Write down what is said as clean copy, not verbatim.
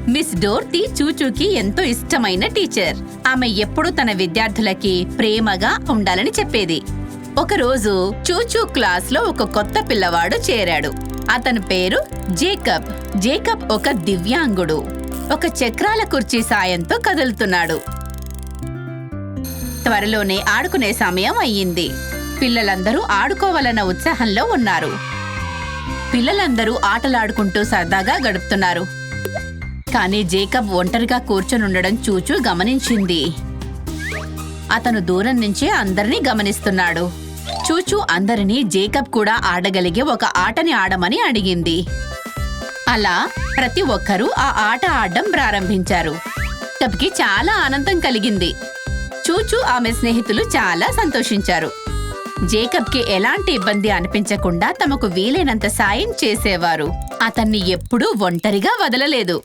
Miss డోర్టీ చూచూకి ఎంతో ఇష్టమైన teacher. ఆమె ఎప్పుడూ తన విద్యార్థులకి ప్రేమగా ఉండాలని చెప్పేది. ఒకరోజు చూచూ క్లాస్లో ఒక కొత్త పిల్లవాడు చేరాడు. అతని పేరు జేకబ్. జేకబ్ ఒక దివ్యాంగుడు. ఒక చక్రాల కుర్చీ సాయంతో కదులుతున్నాడు. త్వరలోనే ఆడుకునే సమయం అయ్యింది. పిల్లలందరూ ఆడుకోవాలన్న ఉత్సాహంలో ఉన్నారు. పిల్లలందరూ ఆటలాడుకుంటూ సరదాగా గడుపుతున్నారు. కానీ జేకబ్ ఒంటరిగా కూర్చొనుండడం చూచూ గమనించింది. అతను దూరం నుంచే అందరినీ గమనిస్తున్నాడు. చూచూ అందరినీ జేకబ్ కూడా ఆడగలిగే ఒక ఆటని ఆడమని అడిగింది. అలా ప్రతి ఒక్కరూ ఆ ఆట ఆడడం ప్రారంభించారు. జేకబ్కి చాలా ఆనందం కలిగింది. చూచూ ఆమె స్నేహితులు చాలా సంతోషించారు. జేకబ్కి ఎలాంటి ఇబ్బంది అనిపించకుండా తమకు వీలైనంత సాయం చేసేవారు. అతన్ని ఎప్పుడూ ఒంటరిగా వదలలేదు.